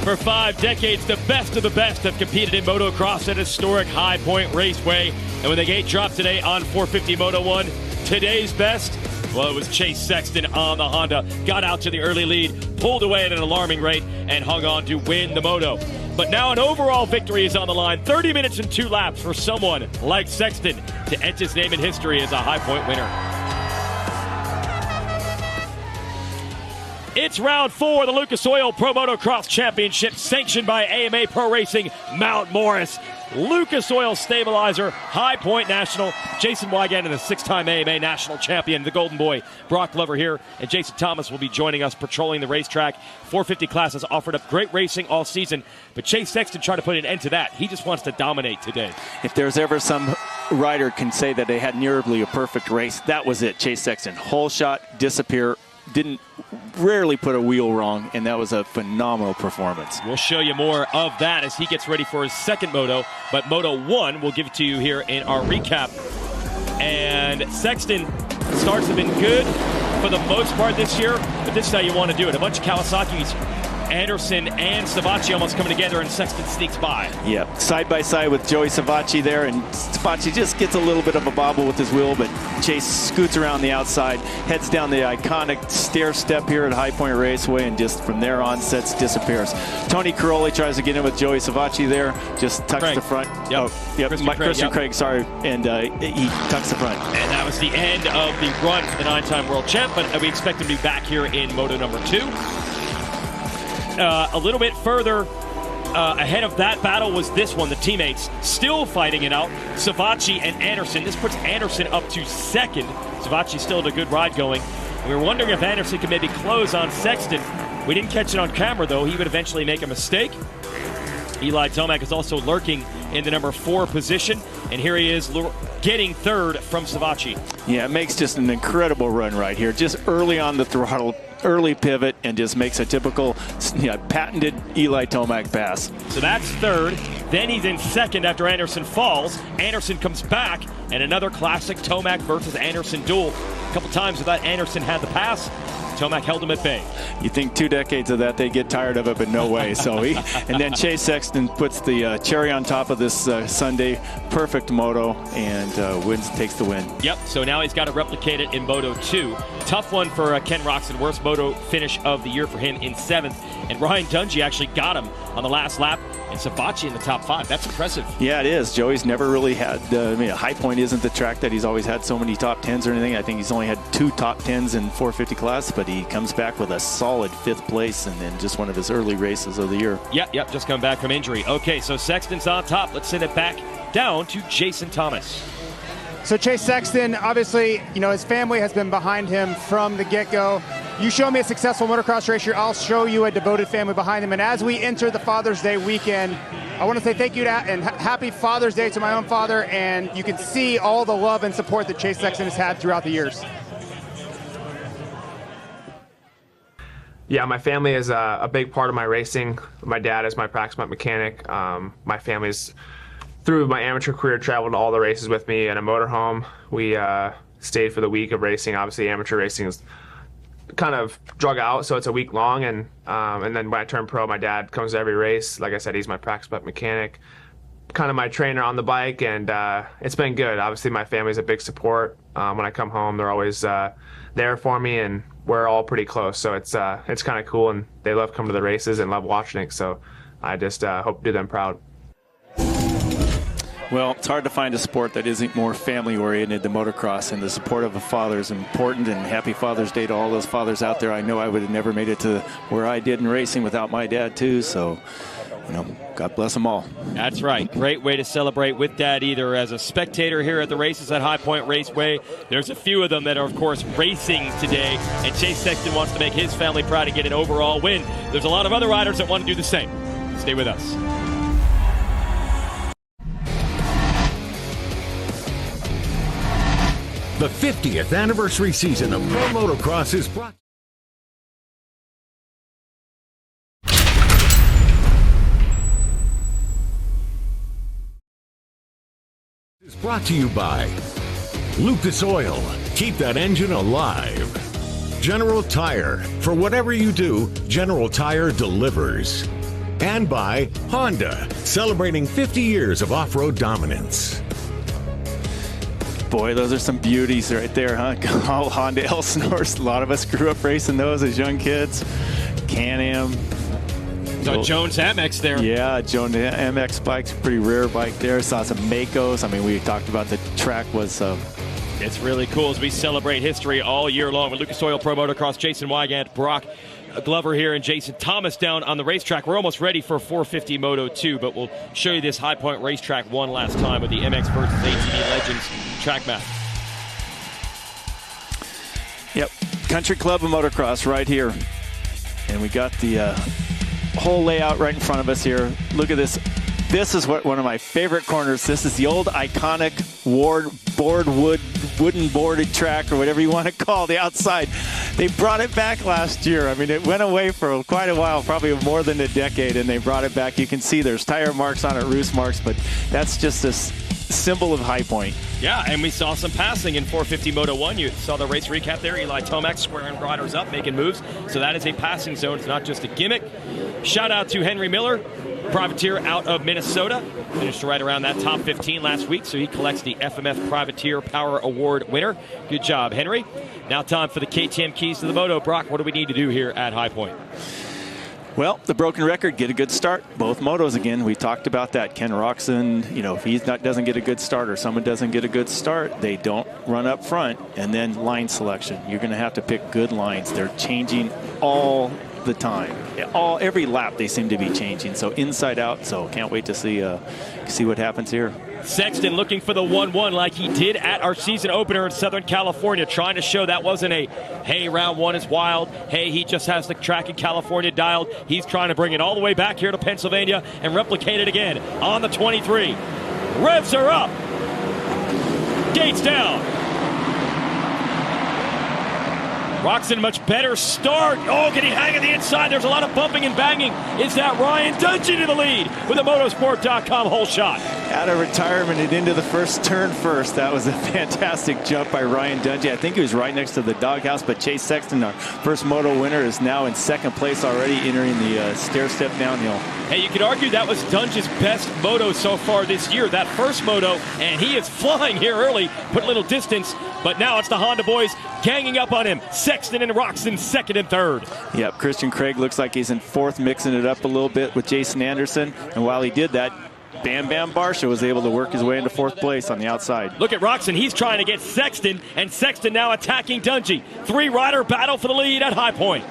For 5 decades, the best of the best have competed in motocross at historic High Point Raceway. And when the gate dropped today on 450 Moto 1, today's best, well, it was Chase Sexton on the Honda. Got out to the early lead, pulled away at an alarming rate, and hung on to win the Moto. But now an overall victory is on the line. 30 minutes and 2 laps for someone like Sexton to etch his name in history as a High Point winner. It's round 4 of the Lucas Oil Pro Motocross Championship, sanctioned by AMA Pro Racing Mount Morris. Lucas Oil Stabilizer, High Point National. Jason Wygand, the 6-time AMA National Champion, the Golden Boy, Brock Glover here, and Jason Thomas will be joining us patrolling the racetrack. 450 class has offered up great racing all season, but Chase Sexton tried to put an end to that. He just wants to dominate today. If there's ever some rider can say that they had nearly a perfect race, that was it. Chase Sexton, whole shot, disappear, rarely put a wheel wrong, and that was a phenomenal performance. We'll show you more of that as he gets ready for his second Moto, but Moto 1 we'll give it to you here in our recap. And Sexton starts have been good for the most part this year, but this is how you want to do it. A bunch of Kawasaki's, Anderson and Savacci almost coming together, and Sexton sneaks by. Yeah, side by side with Joey Savacci there, and Savacci just gets a little bit of a bobble with his wheel, but Chase scoots around the outside, heads down the iconic stair step here at High Point Raceway, and just from there on disappears. Tony Caroli tries to get in with Joey Savacci there, just tucks the front. Yep. Christian Craig, sorry, and he tucks the front. And that was the end of the run for the 9-time world champ, but we expect him to be back here in Moto number 2. A little bit further ahead of that battle was this one. The teammates still fighting it out. Savacci and Anderson. This puts Anderson up to second. Savacci still had a good ride going. And we were wondering if Anderson could maybe close on Sexton. We didn't catch it on camera, though. He would eventually make a mistake. Eli Tomac is also lurking in the number 4 position. And here he is getting third from Savacci. Yeah, it makes just an incredible run right here. Just early on the throttle, early pivot, and just makes a typical patented Eli Tomac pass. So that's third. Then he's in second after Anderson falls. Anderson comes back, and another classic Tomac versus Anderson duel. A couple times without Anderson had the pass, Tomac held him at bay. You think 2 decades of that, they get tired of it, but no way. So and then Chase Sexton puts the cherry on top of this Sunday. Perfect moto, and takes the win. Yep, so now he's got to replicate it in Moto 2. Tough one for Ken Roczen, worst moto finish of the year for him in 7th. And Ryan Dungey actually got him on the last lap, and Savacci in the top 5. That's impressive. Yeah, it is. Joey's never really had, High Point isn't the track that he's always had so many top 10s or anything. I think he's only had 2 top 10s in 450 class, but he comes back with a solid 5th place, and then just one of his early races of the year. Yep, just come back from injury. Okay, so Sexton's on top. Let's send it back down to Jason Thomas. So Chase Sexton, obviously, his family has been behind him from the get-go. You show me a successful motocross racer, I'll show you a devoted family behind him. And as we enter the Father's Day weekend, I want to say thank you and happy Father's Day to my own father. And you can see all the love and support that Chase Sexton has had throughout the years. Yeah, my family is a big part of my racing. My dad is my practice mechanic. My family's, through my amateur career, traveled to all the races with me in a motorhome. We stayed for the week of racing. Obviously, amateur racing is kind of drug out, so it's a week long. And then when I turned pro, my dad comes to every race. Like I said, he's my practice mechanic, kind of my trainer on the bike, and it's been good. Obviously, my family's a big support. When I come home, they're always there for me, and we're all pretty close. So it's kind of cool, and they love coming to the races and love watching it. So I just hope to do them proud. Well, it's hard to find a sport that isn't more family-oriented than motocross, and the support of a father is important, and happy Father's Day to all those fathers out there. I know I would have never made it to where I did in racing without my dad, too, so, God bless them all. That's right. Great way to celebrate with Dad, either as a spectator here at the races at High Point Raceway. There's a few of them that are, of course, racing today, and Chase Sexton wants to make his family proud and get an overall win. There's a lot of other riders that want to do the same. Stay with us. The 50th anniversary season of Pro Motocross is brought to you by Lucas Oil. Keep that engine alive. General Tire. For whatever you do, General Tire delivers. And by Honda, celebrating 50 years of off-road dominance. Boy, those are some beauties right there, huh? All Honda Elsinores. A lot of us grew up racing those as young kids. Can-Am. So Jones MX there. Yeah, Jones MX bike's a pretty rare bike there. Saw some Makos. I mean, we talked about the track was... It's really cool as we celebrate history all year long with Lucas Oil Pro Motocross, Jason Wygant, Brock Glover here, and Jason Thomas down on the racetrack. We're almost ready for 450 Moto 2, but we'll show you this High Point racetrack one last time with the MX versus ATV Legends track map. Yep, Country Club of Motocross right here. And we got the whole layout right in front of us here. Look at this. This is one of my favorite corners. This is the old iconic wooden boarded track, or whatever you want to call the outside. They brought it back last year. I mean, it went away for quite a while, probably more than a decade, and they brought it back. You can see there's tire marks on it, roost marks, but that's just a symbol of High Point. Yeah, and we saw some passing in 450 Moto 1. You saw the race recap there. Eli Tomac squaring riders up, making moves. So that is a passing zone. It's not just a gimmick. Shout out to Henry Miller, privateer out of Minnesota. Finished right around that top 15 last week, so he collects the FMF Privateer Power Award winner. Good job, Henry. Now time for the KTM keys to the moto. Brock, what do we need to do here at High Point? Well, the broken record, get a good start. Both motos again. We talked about that. Ken Roczen, you know, if he doesn't get a good start or someone doesn't get a good start, they don't run up front. And then line selection. You're going to have to pick good lines. They're changing all the time. Every lap they seem to be changing. So inside out. So can't wait to see what happens here. Sexton looking for the 1-1 like he did at our season opener in Southern California, trying to show that wasn't a, hey, round one is wild, hey, he just has the track in California dialed. He's trying to bring it all the way back here to Pennsylvania and replicate it again on the 23. Revs are up. Gates down. Roczen, much better start. Oh, can he hang on the inside? There's a lot of bumping and banging. Is that Ryan Dungey to the lead with a motosport.com hole shot? Out of retirement and into the first turn first. That was a fantastic jump by Ryan Dungey. I think he was right next to the doghouse, but Chase Sexton, our first moto winner, is now in second place already, entering the stair-step downhill. Hey, you could argue that was Dungey's best moto so far this year, that first moto, and he is flying here early, put a little distance, but now it's the Honda boys ganging up on him. Sexton and Roczen second and third. Yep, Christian Craig looks like he's in fourth, mixing it up a little bit with Jason Anderson, and while he did that, Bam Bam Barsha was able to work his way into fourth place on the outside. Look at Roczen. He's trying to get Sexton, and Sexton now attacking Dungey. Three-rider battle for the lead at High Point.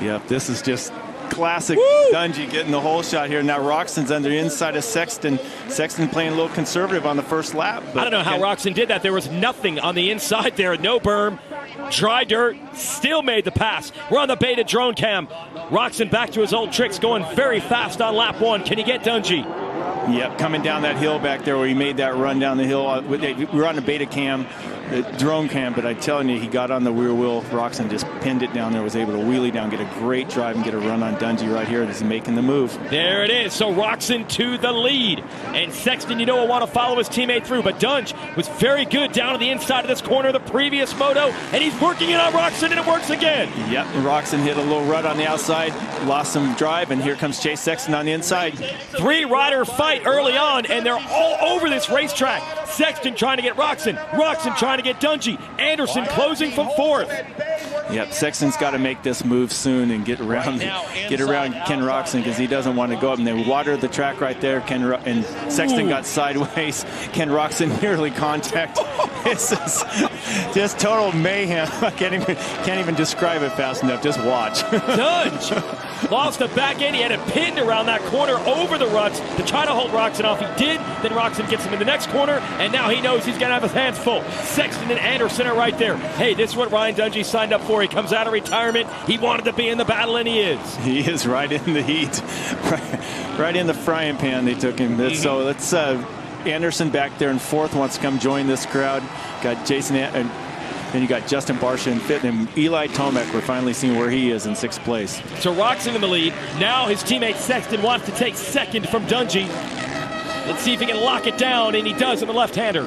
Yep, this is just classic. Woo! Dungey getting the whole shot here. Now Roczen's on the inside of Sexton. Sexton playing a little conservative on the first lap. I don't know how Roczen did that. There was nothing on the inside there. No berm, dry dirt, still made the pass. We're on the beta drone cam. Roczen back to his old tricks, going very fast on lap one. Can he get Dungey? Yep, coming down that hill back there where he made that run down the hill. We were on the beta cam, the drone cam, but I'm telling you, he got on the rear wheel. Roczen just pinned it down there, was able to wheelie down, get a great drive, and get a run on Dungey right here. He's making the move. There it is. So Roczen to the lead. And Sexton, you know, will want to follow his teammate through, but Dungey was very good down to the inside of this corner the previous moto, and he's working it on Roczen, and it works again. Yep, Roczen hit a little rut on the outside, lost some drive, and here comes Chase Sexton on the inside. Three-rider fight early on, and they're all over this racetrack. Sexton trying to get Roczen. Roczen trying to get Dungey. Anderson closing from fourth. Yep, Sexton's got to make this move soon and get around Ken Roczen, because he doesn't want to go up. And they watered the track right there. And Sexton got sideways. Ken Roczen nearly contact. This is just total mayhem. I can't even describe it fast enough. Just watch. Dungey lost the back end. He had it pinned around that corner over the ruts to try to hold Roczen off. He did. Then Roczen gets him in the next corner, and now he knows he's going to have his hands full. Sexton and Anderson are right there. Hey, this is what Ryan Dungey signed up for. He comes out of retirement. He wanted to be in the battle, and he is. He is right in the heat. Right in the frying pan they took him. So let's Anderson back there in fourth wants to come join this crowd. Got Jason and then you got Justin Barsha in fifth, and Eli Tomac, we're finally seeing where he is in sixth place. So Roczen in the lead. Now his teammate Sexton wants to take second from Dungey. Let's see if he can lock it down, and he does in the left-hander.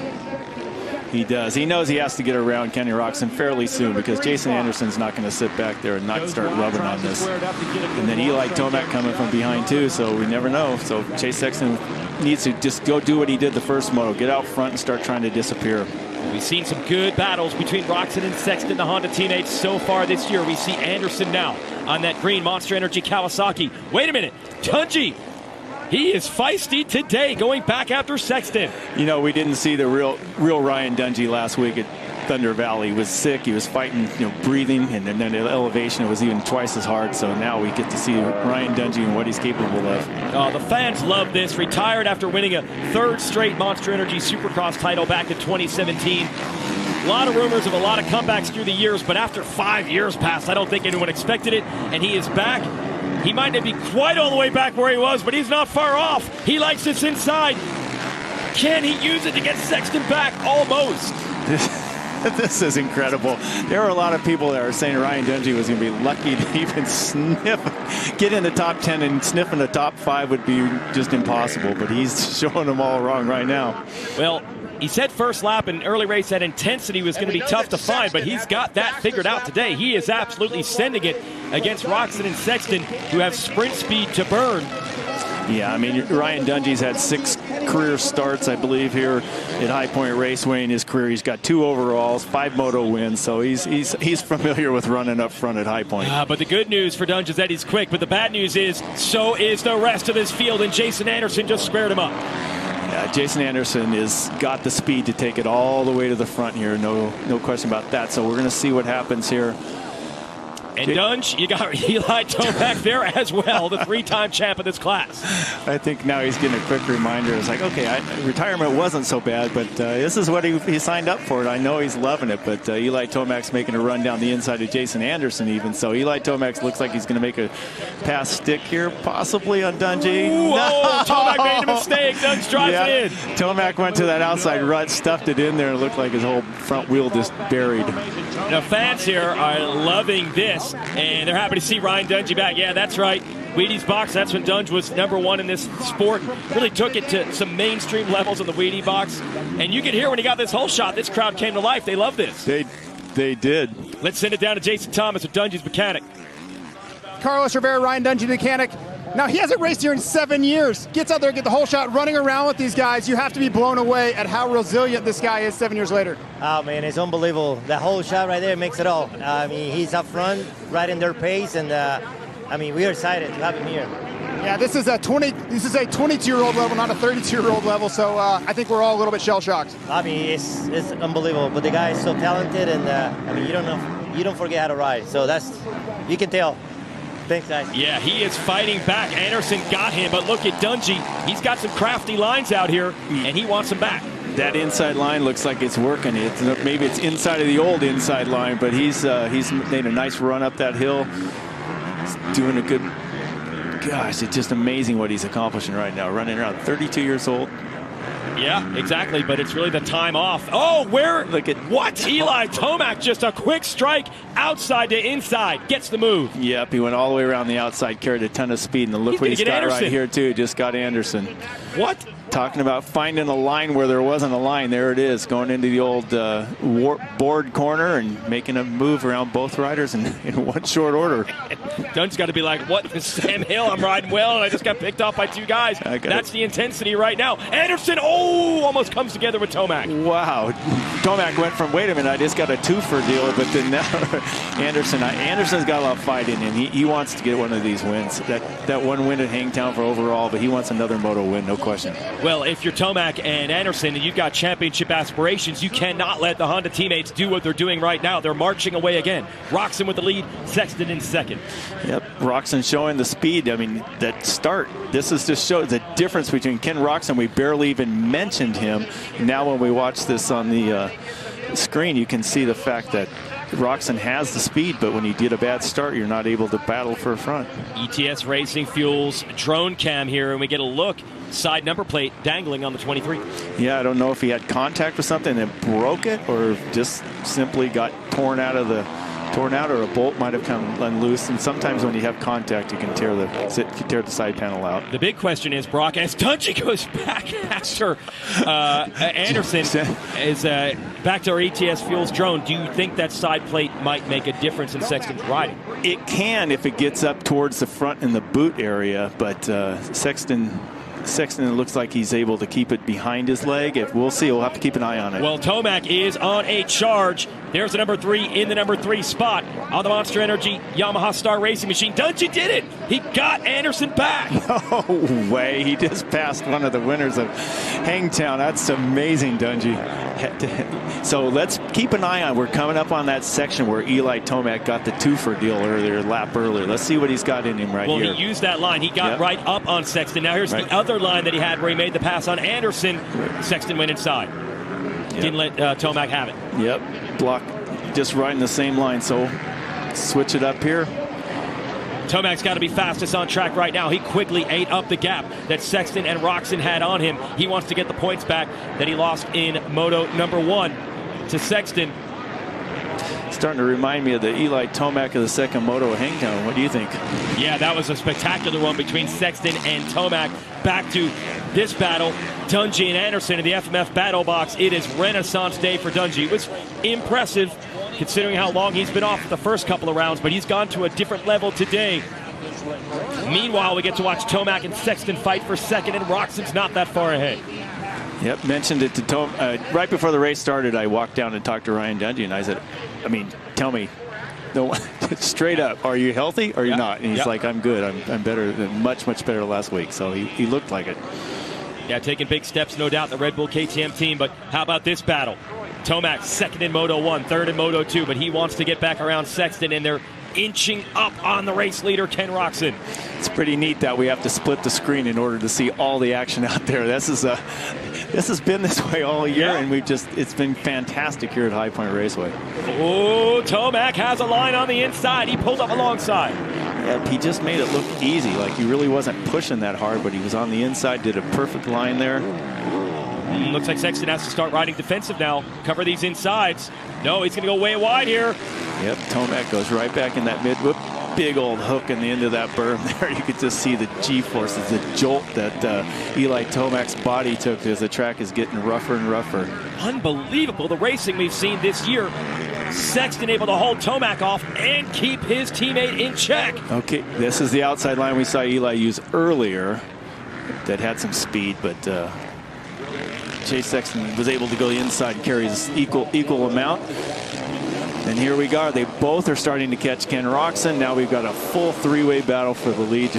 He does. He knows he has to get around Kenny Roczen fairly soon because Jason Anderson's not going to sit back there and not start rubbing on this. And then Eli Tomac coming from behind too, so we never know. So Chase Sexton needs to just go do what he did the first moto, get out front and start trying to disappear. We've seen some good battles between Roczen and Sexton, the Honda teammates, so far this year. We see Anderson now on that green Monster Energy Kawasaki. Wait a minute, Dungey. He is feisty today, going back after Sexton. You know, we didn't see the real Ryan Dungey last week at Thunder Valley. He was sick. He was fighting, breathing, and then the elevation, it was even twice as hard. So now we get to see Ryan Dungey and what he's capable of. Oh, the fans love this. Retired after winning a third straight Monster Energy Supercross title back in 2017. A lot of rumors of a lot of comebacks through the years, but after 5 years passed, I don't think anyone expected it, and he is back. He might not be quite all the way back where he was, but he's not far off. He likes this inside. Can he use it to get Sexton back? Almost. This is incredible. There are a lot of people that are saying Ryan Dungey was going to be lucky to even get in the top 10, and sniffing the top 5 would be just impossible, but he's showing them all wrong right now. Well, he said first lap in early race that intensity was going to be tough to find, but he's got that figured out today. He is absolutely sending it against Roczen and Sexton, who have sprint speed to burn. Yeah, I mean, Ryan Dungey's had 6 career starts, I believe, here at High Point Raceway in his career. He's got 2 overalls, 5 moto wins, so he's familiar with running up front at High Point. But the good news for Dungey is that he's quick, but the bad news is so is the rest of this field, and Jason Anderson just squared him up. Yeah, Jason Anderson has got the speed to take it all the way to the front here. No question about that. So we're going to see what happens here. And Dunge, you got Eli Tomac there as well, the 3-time champ of this class. I think now he's getting a quick reminder. It's like, okay, retirement wasn't so bad, but this is what he signed up for. And I know he's loving it, but Eli Tomac's making a run down the inside of Jason Anderson even. So Eli Tomac looks like he's going to make a pass stick here, possibly on Dungey. Oh, Tomac made a mistake. Dunge drives it in. Tomac went to that outside rut, stuffed it in there, and it looked like his whole front wheel just buried. The fans here are loving this, and they're happy to see Ryan Dungey back. Yeah, that's right. Wheaties box, that's when Dunge was #1 in this sport. Really took it to some mainstream levels in the Wheatie box. And you can hear when he got this whole shot, this crowd came to life. They love this. They did. Let's send it down to Jason Thomas with Dungey's mechanic. Carlos Rivera, Ryan Dungey, mechanic. Now, he hasn't raced here in 7 years. Gets out there, get the whole shot, running around with these guys. You have to be blown away at how resilient this guy is 7 years later. Oh, man, it's unbelievable. The whole shot right there makes it all. I mean, he's up front, right in their pace, and, I mean, we are excited to have him here. Yeah, this is a 22-year-old level, not a 32-year-old level, so I think we're all a little bit shell-shocked. I mean, it's unbelievable, but the guy is so talented, and, I mean, you don't forget how to ride, so you can tell. Thanks, guys. Yeah, he is fighting back. Anderson got him, but look at Dungey. He's got some crafty lines out here, and he wants them back. That inside line looks like it's working. Maybe it's inside of the old inside line, but he's made a nice run up that hill. He's doing a good. Gosh, it's just amazing what he's accomplishing right now. Running around 32 years old. Yeah, exactly, but it's really the time off. Oh, look at what? Eli Tomac, just a quick strike outside to inside, gets the move. Yep, he went all the way around the outside, carried a ton of speed, and look what he's got Anderson right here, too. Just got Anderson. What? Talking about finding a line where there wasn't a line. There it is, going into the old board corner and making a move around both riders in one short order. Dunge's got to be like, what, Sam Hill? I'm riding well, and I just got picked off by 2 guys. That's the intensity right now. Anderson, almost comes together with Tomac. Wow. Tomac went from, wait a minute, I just got a 2-for deal, but then now Anderson's got a lot of fight in him. He wants to get one of these wins. That one win at Hangtown for overall, but he wants another moto win, no question. Well, if you're Tomac and Anderson and you've got championship aspirations, you cannot let the Honda teammates do what they're doing right now. They're marching away again. Roczen with the lead, Sexton in second. Yep, Roczen showing the speed. I mean, that start, this is just shows the difference between Ken Roczen. We barely even mentioned him. Now when we watch this on the screen, you can see the fact that Roczen has the speed, but when you get a bad start, you're not able to battle for a front. ETS Racing Fuels drone cam here, and we get a look. Side number plate dangling on the 23. Yeah, I don't know if he had contact with something and broke it or just simply got torn out of the torn out, or a bolt might have come unloose. And sometimes when you have contact, you can tear the side panel out. The big question is, Brock, as Dungey goes back after Anderson is back to our ETS Fuels drone, do you think that side plate might make a difference in Sexton's riding? It can if it gets up towards the front in the boot area, but Sexton, it looks like he's able to keep it behind his leg. We'll see. We'll have to keep an eye on it. Well, Tomac is on a charge. There's the number 3 in the number 3 spot on the Monster Energy Yamaha Star Racing Machine. Dungey did it. He got Anderson back. No way. He just passed one of the winners of Hangtown. That's amazing, Dungey. So let's keep an eye on. We're coming up on that section where Eli Tomac got the twofer deal lap earlier. Let's see what he's got in him here. Well, he used that line. He got right up on Sexton. Now here's the other line that he had where he made the pass on Anderson. Sexton went inside. Didn't let Tomac have it. Yep. Block. Just riding the same line. So switch it up here. Tomac's got to be fastest on track right now. He quickly ate up the gap that Sexton and Roczen had on him. He wants to get the points back that he lost in Moto number 1 to Sexton. Starting to remind me of the Eli Tomac of the second Moto at Hangtown. What do you think? Yeah, that was a spectacular one between Sexton and Tomac. Back to this battle, Dungey and Anderson in the FMF battle box. It is Renaissance Day for Dungey. It was impressive considering how long he's been off the first couple of rounds, but he's gone to a different level today. Meanwhile, we get to watch Tomac and Sexton fight for second, and Roczen's not that far ahead. Yep, mentioned it to Tom. Right before the race started, I walked down and talked to Ryan Dungey, and I said, tell me, straight up, are you healthy or you're not? And he's like, I'm good. I'm better, much better last week. So he looked like it. Yeah, taking big steps, no doubt, the Red Bull KTM team. But how about this battle? Tomac second in Moto 1, third in Moto 2, but he wants to get back around Sexton, and they're inching up on the race leader, Ken Roczen. It's pretty neat that we have to split the screen in order to see all the action out there. This has been this way all year, and it's been fantastic here at High Point Raceway. Oh, Tomac has a line on the inside. He pulled up alongside. Yeah, he just made it look easy, like he really wasn't pushing that hard, but he was on the inside, did a perfect line there. Looks like Sexton has to start riding defensive now. Cover these insides. No, he's going to go way wide here. Yep, Tomac goes right back in that mid. Whoop, big old hook in the end of that berm there. You could just see the G-forces, the jolt that Eli Tomac's body took as the track is getting rougher and rougher. Unbelievable, the racing we've seen this year. Sexton able to hold Tomac off and keep his teammate in check. Okay, this is the outside line we saw Eli use earlier that had some speed, but Chase Sexton was able to go inside and carry this equal amount. And here we go. They both are starting to catch Ken Roczen. Now we've got a full three-way battle for the lead.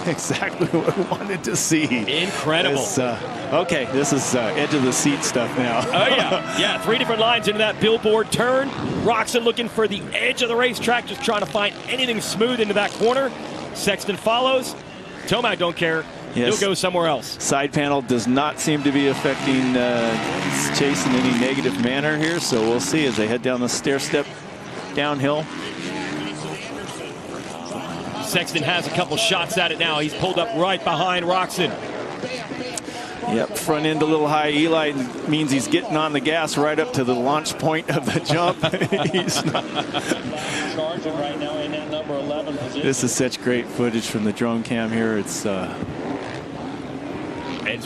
Exactly what we wanted to see. Incredible. Okay, this is edge of the seat stuff now. Oh, yeah. Yeah, 3 different lines into that billboard turn. Roczen looking for the edge of the racetrack, just trying to find anything smooth into that corner. Sexton follows. Tomac don't care. Yes. He'll go somewhere else. Side panel does not seem to be affecting Chase in any negative manner here, so we'll see as they head down the stair step downhill. Sexton has a couple shots at it now. He's pulled up right behind Roczen. Yep, front end a little high. Eli means he's getting on the gas right up to the launch point of the jump. He's not. Charging right now in that number 11 position. This is such great footage from the drone cam here. It's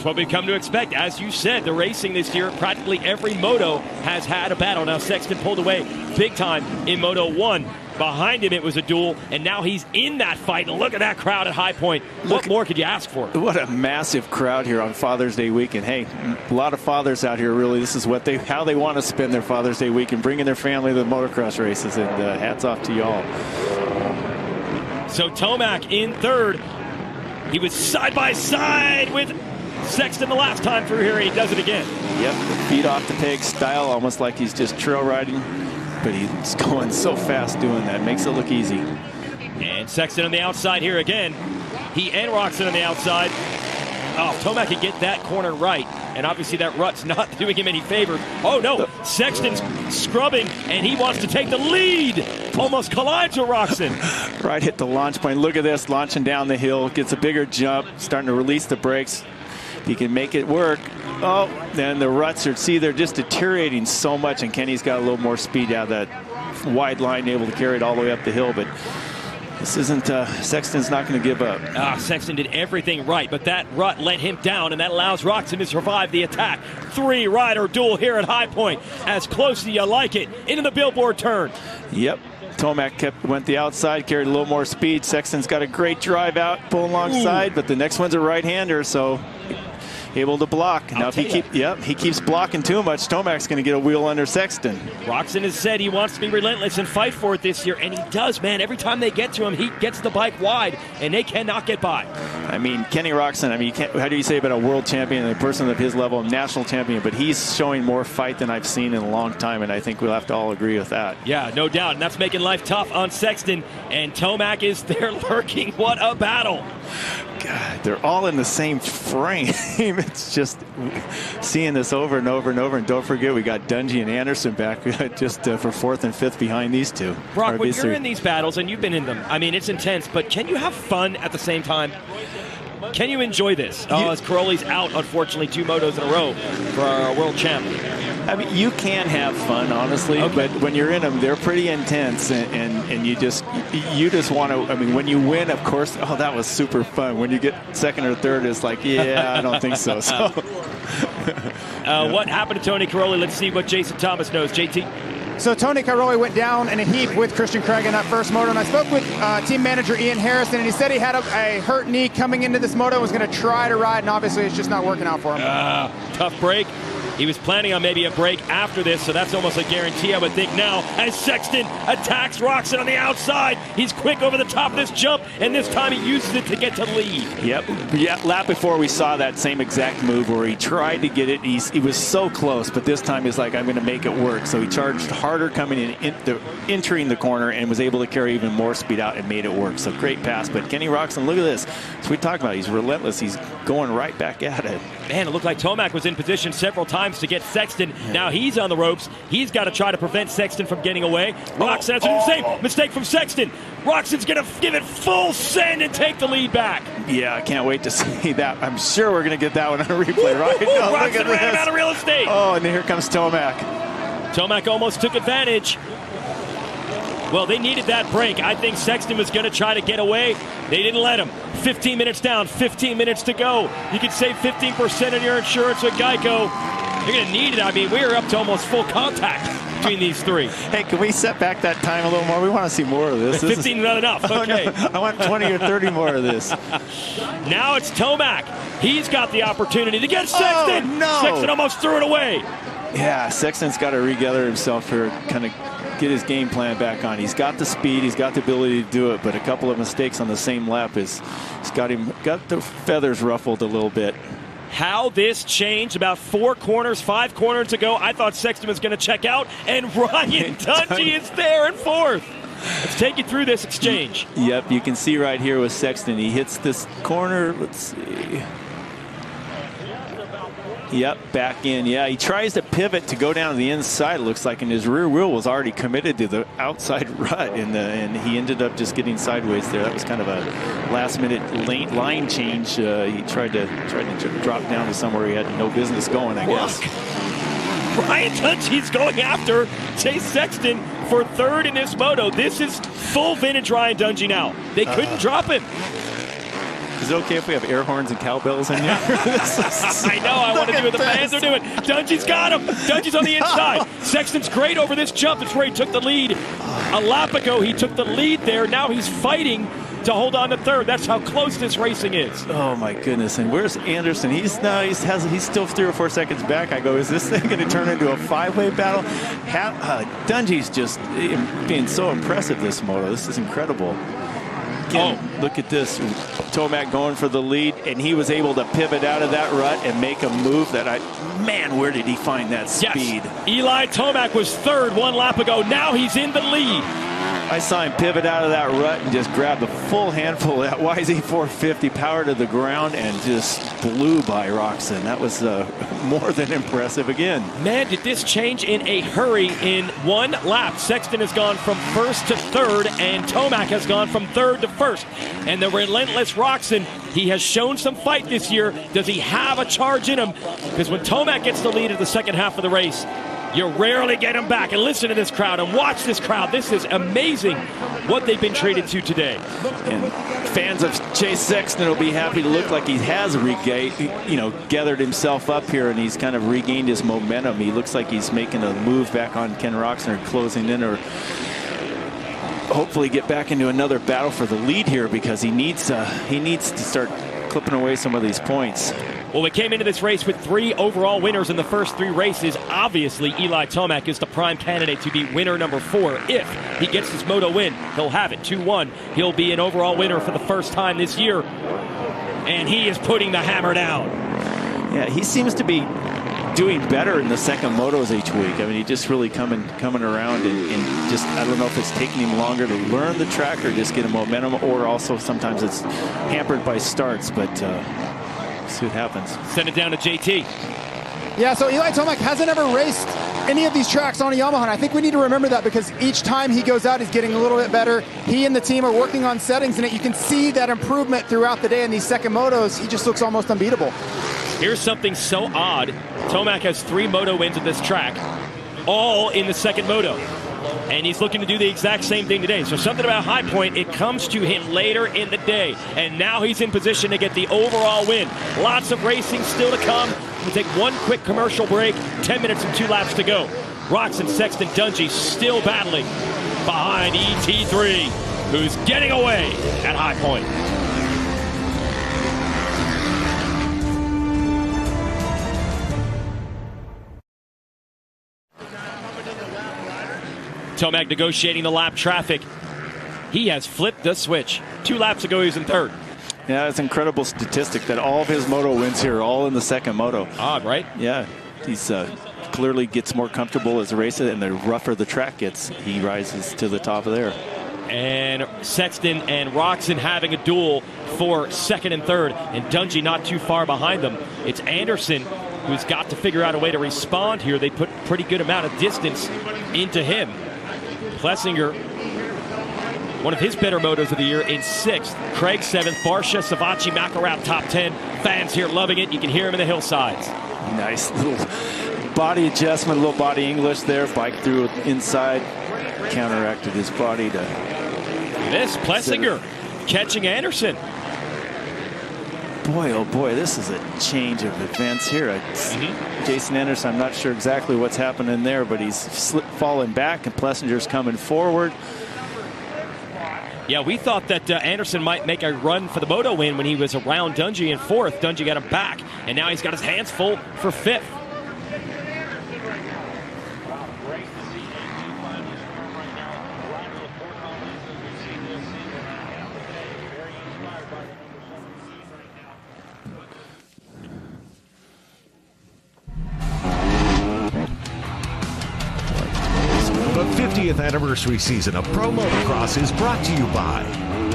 what we've come to expect. As you said, the racing this year, practically every moto has had a battle. Now Sexton pulled away big time in Moto 1. Behind him, it was a duel, and now he's in that fight. And look at that crowd at High Point. What more could you ask for? What a massive crowd here on Father's Day weekend. Hey, a lot of fathers out here, really. This is how they want to spend their Father's Day weekend, bringing their family to the motocross races, and hats off to y'all. So Tomac in third. He was side by side with Sexton the last time through here, and he does it again. Yep, feet off the peg style, almost like he's just trail riding. But he's going so fast doing that. Makes it look easy. And Sexton on the outside here again. He and Roczen on the outside. Oh, Tomac can get that corner right. And obviously that rut's not doing him any favor. Oh, no. Sexton's scrubbing, and he wants to take the lead. Almost collides with Roczen. Right hit the launch point. Look at this, launching down the hill. Gets a bigger jump, starting to release the brakes. he can make it work. Oh, then the ruts are, see, they're just deteriorating so much, and Kenny's got a little more speed out of that wide line, able to carry it all the way up the hill, but this isn't, Sexton's not going to give up. Sexton did everything right, but that rut let him down, and that allows Roxon to survive the attack. 3-rider duel here at High Point. As close as you like it, into the billboard turn. Yep. Tomac went the outside, carried a little more speed. Sexton's got a great drive out, pull alongside, but the next one's a right-hander, so able to block. Now if he keeps blocking too much, Tomac's going to get a wheel under Sexton. Roxon has said he wants to be relentless and fight for it this year, and he does, man. Every time they get to him, he gets the bike wide, and they cannot get by. I mean, Kenny Roxon, I mean, how do you say about a world champion and a person of his level, a national champion, but he's showing more fight than I've seen in a long time, and I think we'll have to all agree with that. Yeah, no doubt, and that's making life tough on Sexton, and Tomac is there lurking. What a battle. God, they're all in the same frame. It's just seeing this over and over and over. And don't forget, we got Dungey and Anderson back just for 4th and 5th behind these two. Brock, when you're in these battles, and you've been in them, I mean, it's intense, but can you have fun at the same time? Can you enjoy this? As Caroli's out, unfortunately, 2 motos in a row for our world champ. I mean, you can have fun, honestly, but when you're in them, they're pretty intense, and you just want to. I mean, when you win, of course, oh, that was super fun. When you get 2nd or 3rd, it's like, yeah, I don't think so. What happened to Tony Caroli? Let's see what Jason Thomas knows. JT. So Tony Caroli went down in a heap with Christian Craig in that first moto, and I spoke with team manager Ian Harrison, and he said he had a hurt knee coming into this moto, was going to try to ride, and obviously it's just not working out for him. Tough break. He was planning on maybe a break after this, so that's almost a guarantee, I would think now, as Sexton attacks Roxon on the outside. He's quick over the top of this jump, and this time he uses it to get to the lead. Yep. Yeah, lap before we saw that same exact move where he tried to get it. He was so close, but this time he's like, I'm going to make it work. So he charged harder coming entering the corner and was able to carry even more speed out and made it work. So great pass. But Kenny Roxon, look at this. So we talked about, he's relentless. He's going right back at it. Man, it looked like Tomac was in position several times to get Sexton. Now he's on the ropes. He's got to try to prevent Sexton from getting away. Roxon, that's the same mistake from Sexton. Roxon's going to give it full send and take the lead back. Yeah, I can't wait to see that. I'm sure we're going to get that one on a replay, right? Roxon ran out of real estate. Oh, and here comes Tomac. Tomac almost took advantage. Well, they needed that break. I think Sexton was going to try to get away. They didn't let him. 15 minutes down, 15 minutes to go. You can save 15% on your insurance with Geico. You're going to need it. I mean, we're up to almost full contact between these three. Hey, can we set back that time a little more? We want to see more of this. 15 is not enough. Okay. Oh, no. I want 20 or 30 more of this. Now it's Tomac. He's got the opportunity to get Sexton. Oh, no. Sexton almost threw it away. Yeah, Sexton's got to regather himself here, kind of get his game plan back on. He's got the speed, he's got the ability to do it, but a couple of mistakes on the same lap he's got the feathers ruffled a little bit. How this changed about 5 corners ago. I thought Sexton was going to check out, and Ryan Dungey is there in 4th. Let's take you through this exchange. Yep, you can see right here with Sexton. He hits this corner. Let's see. Yep, back in. Yeah, he tries to pivot to go down to the inside, it looks like, and his rear wheel was already committed to the outside rut, and he ended up just getting sideways there. That was kind of a last-minute line change. He tried to drop down to somewhere he had no business going, I guess. Ryan Dungey's going after Chase Sexton for 3rd in this moto. This is full vintage Ryan Dungey now. They couldn't drop him. Is it okay if we have air horns and cowbells in here? I know, I want to do what the fans are doing. Dungey's got him. Dungey's on the inside. Sexton's great over this jump. It's where he took the lead. A lap ago, he took the lead there. Now he's fighting to hold on to 3rd. That's how close this racing is. Oh, my goodness. And where's Anderson? He's still 3 or 4 seconds back. I go, is this thing going to turn into a 5-way battle? Dungey's just being so impressive this moto. This is incredible. Again, look at this. Tomac going for the lead, and he was able to pivot out of that rut and make a move that man, where did he find that speed? Yes. Eli Tomac was 3rd 1 lap ago. Now he's in the lead. I saw him pivot out of that rut and just grab the full handful of that YZ450, power to the ground, and just blew by Roczen. That was more than impressive again. Man, did this change in a hurry in one lap. Sexton has gone from first to third, and Tomac has gone from third to first. And the relentless Roczen, he has shown some fight this year. Does he have a charge in him? Because when Tomac gets the lead at the second half of the race, you rarely get him back. And listen to this crowd and watch this crowd. This is amazing what they've been treated to today. And fans of Chase Sexton will be happy to look like he has gathered himself up here, and he's kind of regained his momentum. He looks like he's making a move back on Ken Roczen, or closing in, or hopefully get back into another battle for the lead here, because he needs to start clipping away some of these points. Well, we came into this race with 3 overall winners in the first 3 races. Obviously, Eli Tomac is the prime candidate to be winner number 4. If he gets his moto win, he'll have it 2-1. He'll be an overall winner for the first time this year. And he is putting the hammer down. Yeah, he seems to be doing better in the second motos each week. I mean, he just really coming around, and just, I don't know if it's taking him longer to learn the track or just get a momentum, or also sometimes it's hampered by starts, but see what happens. Send it down to JT. Yeah, so Eli Tomac hasn't ever raced any of these tracks on a Yamaha, and I think we need to remember that, because each time he goes out, he's getting a little bit better. He and the team are working on settings in it. You can see that improvement throughout the day in these second motos. He just looks almost unbeatable. Here's something so odd. Tomac has 3 moto wins at this track, all in the second moto. And he's looking to do the exact same thing today. So something about High Point, it comes to him later in the day. And now he's in position to get the overall win. Lots of racing still to come. We'll take one quick commercial break. 10 minutes and 2 laps to go. Roczen, Sexton, Dungey still battling behind ET3, who's getting away at High Point. Tomac negotiating the lap traffic. He has flipped the switch. 2 laps ago, he was in third. Yeah, it's an incredible statistic that all of his moto wins here are all in the second moto. Odd, right? Yeah, he's clearly gets more comfortable as a racer, and the rougher the track gets, he rises to the top of there. And Sexton and Roczen having a duel for second and third, and Dungey not too far behind them. It's Anderson who's got to figure out a way to respond here. They put pretty good amount of distance into him. Plessinger, one of his better motos of the year, in 6th. Craig 7th. Barsha, Savachi, McElrath top 10. Fans here loving it. You can hear him in the hillsides. Nice little body adjustment, a little body English there. Bike through inside, counteracted his body to... This Plessinger catching Anderson. Boy, oh boy, this is a change of events here. Jason Anderson, I'm not sure exactly what's happening there, but he's falling back, and Plessinger's coming forward. Yeah, we thought that Anderson might make a run for the moto win when he was around Dungey in 4th. Dungey got him back, and now he's got his hands full for 5th. The 50th anniversary season of Pro Motocross is brought to you by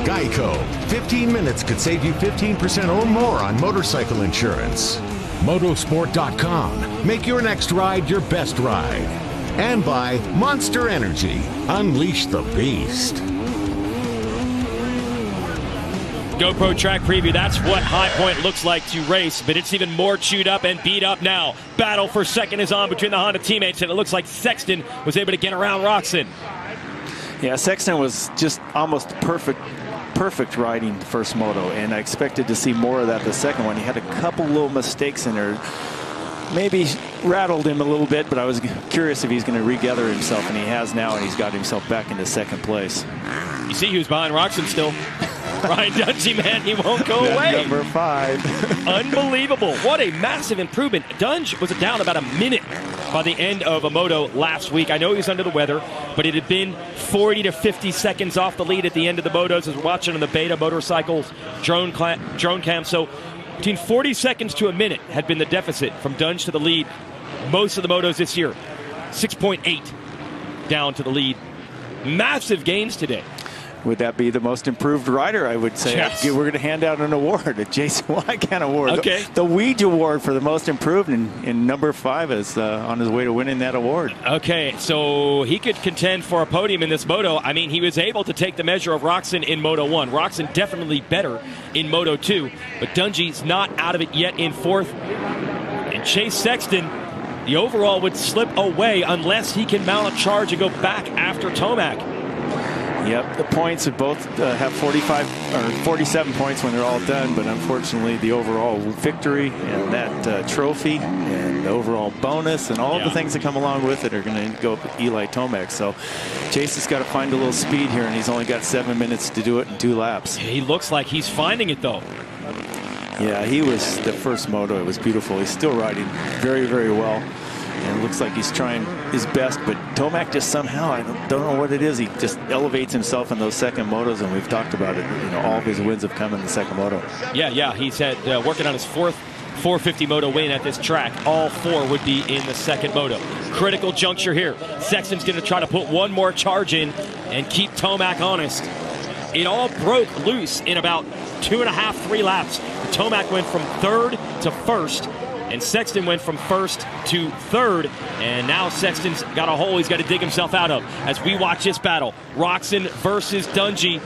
Geico. 15 minutes could save you 15% or more on motorcycle insurance. Motosport.com. Make your next ride your best ride. And by Monster Energy. Unleash the beast. GoPro track preview, that's what High Point looks like to race, but it's even more chewed up and beat up now. Battle for second is on between the Honda teammates, and it looks like Sexton was able to get around Roczen. Yeah, Sexton was just almost perfect riding the first moto, and I expected to see more of that the second one. He had a couple little mistakes in there. Maybe rattled him a little bit, but I was curious if he's going to regather himself, and he has now, and he's got himself back into second place. You see who's behind Roczen still. Ryan Dungey, man, he won't go away. Number 5. Unbelievable. What a massive improvement. Dungey was down about a minute by the end of a moto last week. I know he was under the weather, but it had been 40 to 50 seconds off the lead at the end of the motos as we're watching on the Beta Motorcycles drone cam. So between 40 seconds to a minute had been the deficit from Dungey to the lead most of the motos this year. 6.8 down to the lead Massive gains today. Would that be the most improved rider? I would say. Yes. We're going to hand out an award, a Jason Wygant award. Okay. The Weege Award for the most improved, and number 5 is on his way to winning that award. Okay, so he could contend for a podium in this Moto. I mean, he was able to take the measure of Roczen in Moto 1. Roczen definitely better in Moto 2, but Dungey's not out of it yet in 4th. And Chase Sexton, the overall would slip away unless he can mount a charge and go back after Tomac. Yep, the points of both have 45 or 47 points when they're all done, but unfortunately the overall victory and that trophy and the overall bonus and all the things that come along with it are going to go up with Eli Tomac. So Chase has got to find a little speed here, and he's only got 7 minutes to do it in 2 laps. He looks like he's finding it, though. Yeah, he was the first Moto. It was beautiful. He's still riding very, very well. And it looks like he's trying his best, but Tomac just somehow, I don't know what it is, he just elevates himself in those second motos, and we've talked about it. You know, all of his wins have come in the second moto. Yeah, he's had working on his 4th 450 moto win at this track. All 4 would be in the second moto. Critical juncture here. Sexton's going to try to put one more charge in and keep Tomac honest. It all broke loose in about 2.5, 3 laps. Tomac went from 3rd to 1st. And Sexton went from 1st to 3rd, and now Sexton's got a hole he's got to dig himself out of as we watch this battle. Roczen versus Dungey.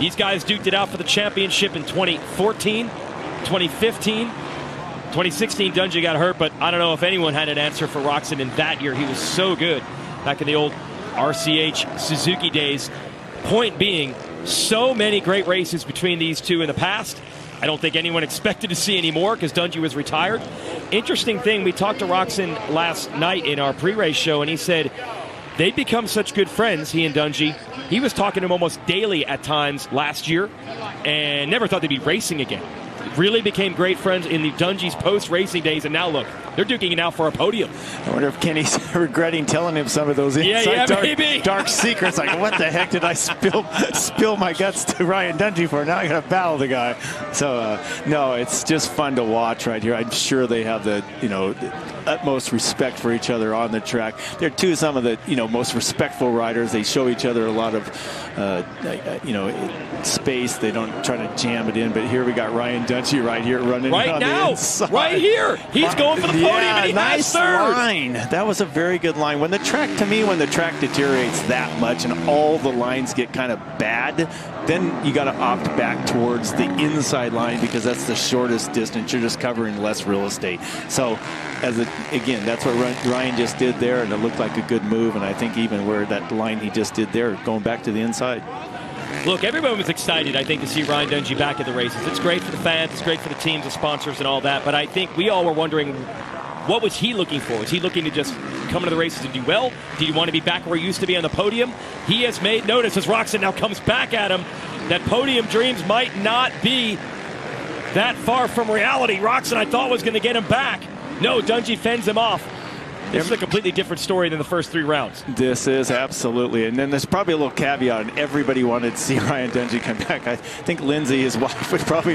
These guys duked it out for the championship in 2014, 2015. 2016, Dungey got hurt, but I don't know if anyone had an answer for Roczen in that year. He was so good back in the old RCH Suzuki days. Point being, so many great races between these two in the past. I don't think anyone expected to see any more because Dungey was retired. Interesting thing, we talked to Roczen last night in our pre-race show, and he said they'd become such good friends, he and Dungey. He was talking to him almost daily at times last year and never thought they'd be racing again. Really became great friends in the Dungey's post-racing days, and now look, they're duking it out for a podium. I wonder if Kenny's regretting telling him some of those inside dark secrets. Like, what the heck did I spill my guts to Ryan Dungey for? Now I got to battle the guy. So, no, it's just fun to watch right here. I'm sure they have the utmost respect for each other on the track. They're some of the most respectful riders. They show each other a lot of space. They don't try to jam it in. But here we got Ryan Dungey right here running right on now, the inside. right here. He's going for the podium, and he nice has 3rd. line. That was a very good line. When the track deteriorates that much and all the lines get kind of bad, then you got to opt back towards the inside line because that's the shortest distance. You're just covering less real estate. So, again, that's what Ryan just did there, and it looked like a good move. And I think even where that line he just did there, going back to the inside. Look, everyone was excited, I think, to see Ryan Dungey back at the races. It's great for the fans, it's great for the teams, the sponsors, and all that. But I think we all were wondering, what was he looking for? Was he looking to just come into the races and do well? Did he want to be back where he used to be on the podium? He has made notice as Roczen now comes back at him that podium dreams might not be that far from reality. Roczen, I thought, was going to get him back. No, Dungey fends him off. This is a completely different story than the first 3 rounds. This is, absolutely. And then there's probably a little caveat, and everybody wanted to see Ryan Dungey come back. I think Lindsay, his wife, would probably,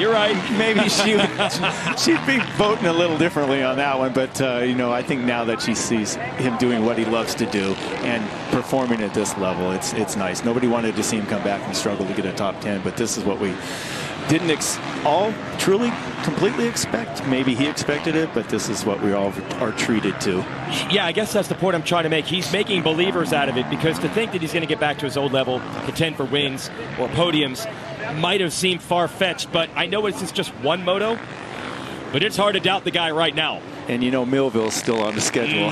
you're right. Maybe she'd be voting a little differently on that one. But, I think now that she sees him doing what he loves to do and performing at this level, it's nice. Nobody wanted to see him come back and struggle to get a top 10, but this is what we didn't all truly completely expect. Maybe he expected it, but this is what we all are treated to. Yeah, I guess that's the point I'm trying to make. He's making believers out of it, because to think that he's going to get back to his old level, contend for wins or podiums, might have seemed far-fetched, but I know it's just one moto, but it's hard to doubt the guy right now. And Millville's still on the schedule.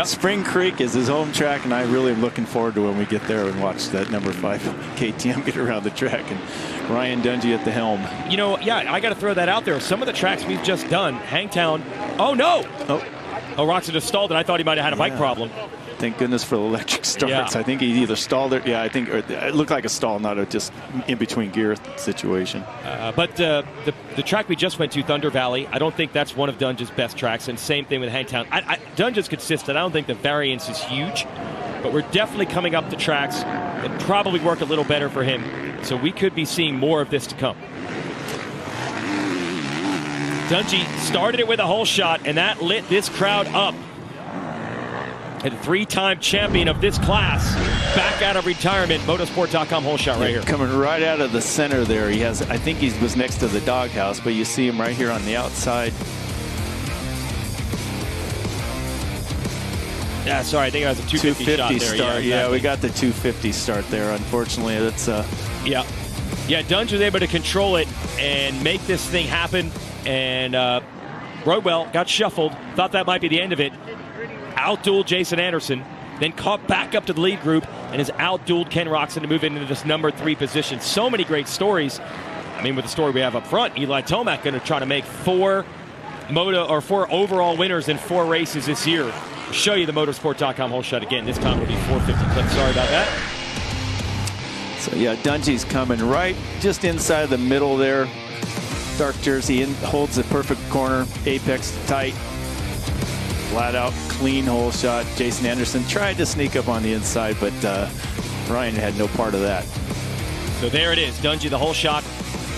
Spring Creek is his home track, and I really am looking forward to when we get there and watch that number 5 KTM get around the track and Ryan Dungey at the helm. I got to throw that out there. Some of the tracks we've just done, Hangtown. Oh, no! Oh, Roczen just stalled it. I thought he might have had a bike problem. Thank goodness for the electric starts. I think he either stalled it. Yeah, I think it looked like a stall, not a just in between gear situation. But the track we just went to, Thunder Valley, I don't think that's one of Dungey's best tracks. And same thing with Hangtown. Dungey's consistent. I don't think the variance is huge, but we're definitely coming up the tracks that probably work a little better for him. So we could be seeing more of this to come. Dungey started it with a hole shot, and that lit this crowd up. and 3-time champion of this class, back out of retirement. Motorsport.com hole shot right here. Coming right out of the center there. He has, I think he was next to the doghouse, but you see him right here on the outside. Yeah, sorry, I think it was a 250 shot there. Start. Yeah, exactly. Yeah, we got the 250 start there. Unfortunately, that's yeah. Dunge was able to control it and make this thing happen, and rode well, got shuffled, thought that might be the end of it. Outdueled Jason Anderson, then caught back up to the lead group and has outdueled Ken Roczen to move into this number 3 position. So many great stories. I mean, with the story we have up front, Eli Tomac going to try to make 4 overall winners in 4 races this year. I'll show you the motorsport.com hole shot again. This time it'll be 450 clips. Sorry about that. So yeah, Dungy's coming right just inside the middle there. Dark jersey holds the perfect corner, apex tight, flat out clean hole shot. Jason Anderson tried to sneak up on the inside, but Ryan had no part of that. So there it is, Dungy the hole shot,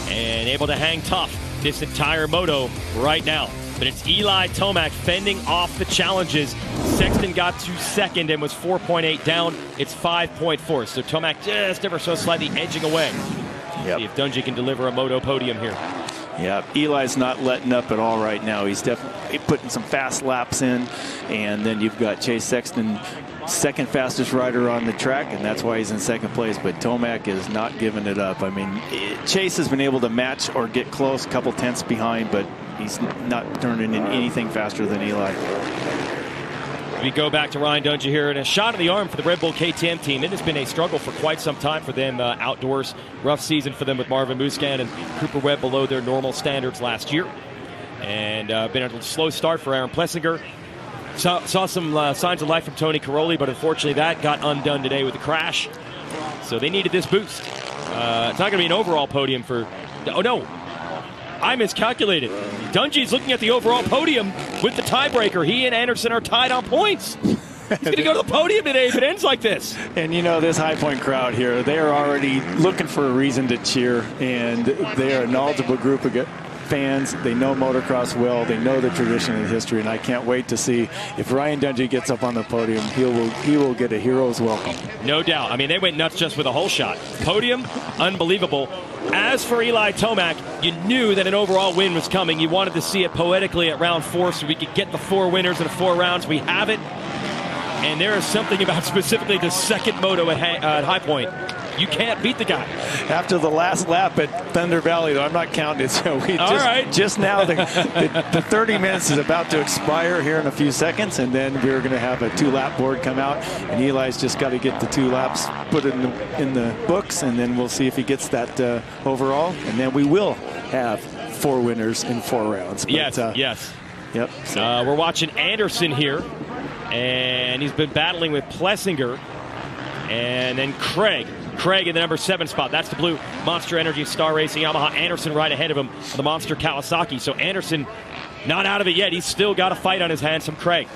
and able to hang tough this entire moto right now. But it's Eli Tomac fending off the challenges. Sexton got to second and was 4.8 down. It's 5.4. So Tomac just ever so slightly edging away. Yep. See if Dungy can deliver a moto podium here. Yeah, Eli's not letting up at all right now. He's definitely putting some fast laps in. And then you've got Chase Sexton, second fastest rider on the track, and that's why he's in second place. But Tomac is not giving it up. I mean, Chase has been able to match or get close, a couple tenths behind, but he's not turning in anything faster than Eli. We go back to Ryan Dungy here, and a shot in the arm for the Red Bull KTM team. It has been a struggle for quite some time for them outdoors. Rough season for them with Marvin Musquin and Cooper Webb below their normal standards last year. And been a slow start for Aaron Plessinger. Saw some signs of life from Tony Caroli, but unfortunately that got undone today with the crash. So they needed this boost. It's not going to be an overall podium for... Oh, no. I miscalculated. Dungy's looking at the overall podium with the tiebreaker. He and Anderson are tied on points. He's going to go to the podium today if it ends like this. And you know, this High Point crowd here, they are already looking for a reason to cheer, and they are a knowledgeable group of fans. They know motocross well. They know the tradition and history, and I can't wait to see if Ryan Dungy gets up on the podium. He will get a hero's welcome. No doubt. I mean, they went nuts just with a hole shot. Podium, unbelievable. As for Eli Tomac, you knew that an overall win was coming. You wanted to see it poetically at round 4 so we could get the 4 winners in 4 rounds. We have it. And there is something about specifically the second moto at High Point. You can't beat the guy. After the last lap at Thunder Valley, though, I'm not counting it. So just now, the 30 minutes is about to expire here in a few seconds, and then we're going to have a 2-lap board come out, and Eli's just got to get the 2 laps put in the books, and then we'll see if he gets that overall, and then we will have 4 winners in 4 rounds. But, yes. Yep. So. We're watching Anderson here, and he's been battling with Plessinger, and then Craig in the number 7 spot. That's the blue Monster Energy Star Racing Yamaha. Anderson right ahead of him on the Monster Kawasaki. So Anderson not out of it yet. He's still got a fight on his hands from Craig.